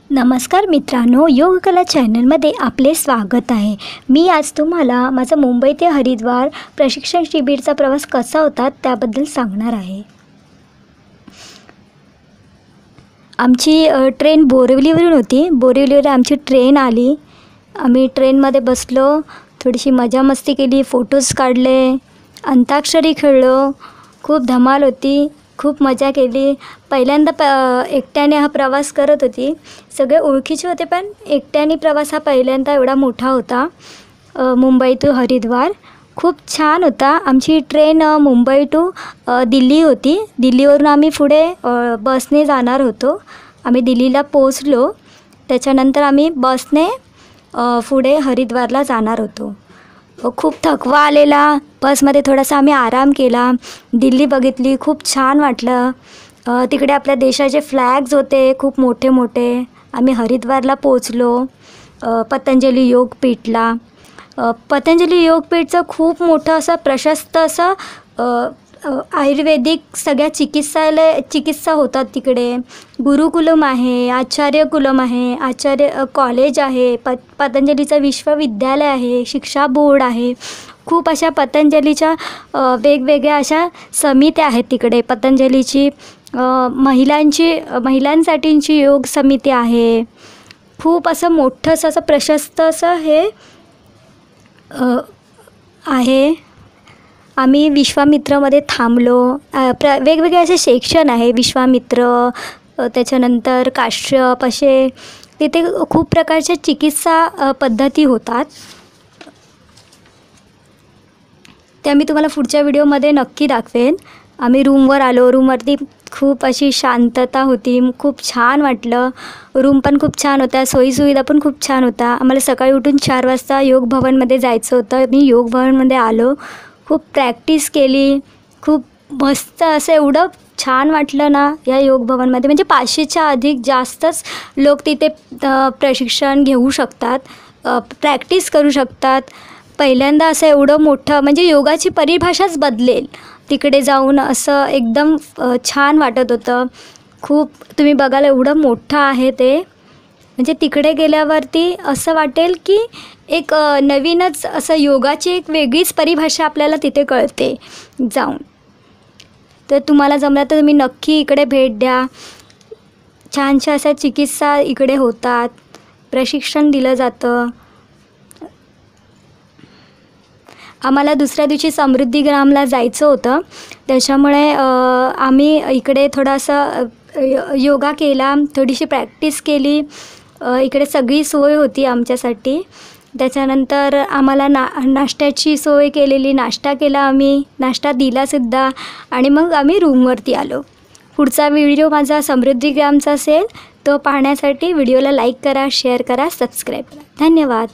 नमस्कार मित्रांनो, योगकला चॅनलमध्ये आपले स्वागत आहे। मी आज तुम्हाला माझा मुंबई ते हरिद्वार प्रशिक्षण शिबिरचा प्रवास कसा होता त्याबद्दल सांगणार आहे। आमची ट्रेन बोरिवलीवरून होती। बोरिवलीवर आमची ट्रेन आली। आम्ही ट्रेनमध्ये बसलो, थोडीशी मजा मस्ती केली, फोटोज काढले, अंताक्षरी खेळलो, खूप धमाल होती, खूप मजा केली। पहिल्यांदा एकट्याने हा प्रवास करत होती। सगळे ओळखीचे होते, पण एकट्याने प्रवास हा पहिल्यांदा एवढा मोठा होता। मुंबई टू हरिद्वार खूप छान होता। आमची ट्रेन मुंबई टू दिल्ली होती। दिल्लीवरून आम्ही पुढे बसने जाणार होतो। आम्ही दिल्लीला पोहोचलो, त्याच्यानंतर आम्ही बसने पुढे हरिद्वारला जाणार होतो। खूप थकवा आलेला। बसमध्ये थोडासा आम्ही आराम केला, दिल्ली बघितली, खूप छान वाटलं। तिकडे आपल्या देशाचे फ्लॅग्स होते खूप मोठे मोठे। आम्ही हरिद्वारला पोहोचलो, पतंजली योगपीठला। पतंजली योगपीठचं खूप मोठं असं प्रशस्त असं आयुर्वेदिक सगळ्या चिकित्सा होतात तिकडे। गुरुकुलम आहे, आचार्य कुलम आहे, आचार्य कॉलेज आहे, पतंजलीचं विश्वविद्यालय आहे, शिक्षा बोर्ड आहे। खूप अशा पतंजलीच्या वेगवेगळ्या अशा समित्या आहेत तिकडे। पतंजलीची महिलांसाठीची योग समिती आहे। खूप असं मोठं असं प्रशस्त असं हे आहे। आम्ही विश्वामित्रमध्ये थांबलो। वेगवेगळे असे सेक्शन आहे, विश्वामित्र, त्याच्यानंतर काश्यप, असे तिथे खूप प्रकारच्या चिकित्सा पद्धती होतात। त्या मी तुम्हाला पुढच्या व्हिडिओमध्ये नक्की दाखवेन। आम्ही रूमवर आलो। रूमवरती खूप अशी शांतता होती, खूप छान वाटलं। रूम पण खूप छान होत्या, सोयीसुविधा पण खूप छान होता। आम्हाला सकाळी उठून 4 वाजता योग भवनमध्ये जायचं होतं। मी योग भवनमध्ये आलो, खूप प्रॅक्टिस केली, खूप मस्त असं एवढं छान वाटलं ना या योग भवनमध्ये। म्हणजे 500च्या अधिक जास्तच लोक तिथे प्रशिक्षण घेऊ शकतात, प्रॅक्टिस करू शकतात। पहिल्यांदा असं एवढं मोठं म्हणजे योगाची परिभाषाच बदलेल तिकडे जाऊन, असं एकदम छान वाटत होतं। खूप तुम्ही बघाल एवढं मोठं आहे ते। म्हणजे तिकडे गेल्यावरती असं वाटेल की एक नवीनच असं योगाची एक वेगळीच परिभाषा आपल्याला तिथे कळते जाऊन। तर तुम्हाला जमलं तर तुम्ही नक्की इकडे भेट द्या। छानशा अशा चिकित्सा इकडे होतात, प्रशिक्षण दिलं जातं। आम्हाला दुसऱ्या दिवशी समृद्धीग्रामला जायचं होतं, त्याच्यामुळे आम्ही इकडे थोडासा योगा केला, थोडीशी प्रॅक्टिस केली। इकडे सगळी सोय होती आमच्यासाठी। त्याच्यानंतर आम्हाला नाश्त्याची सोय केलेली, नाश्ता केला आम्ही, नाश्ता दिलासुद्धा, आणि मग आम्ही रूमवरती आलो। पुढचा व्हिडिओ माझा समृद्धीग्रामचा असेल, तो पाहण्यासाठी व्हिडिओला लाईक करा, शेअर करा, सबस्क्राईब करा। धन्यवाद।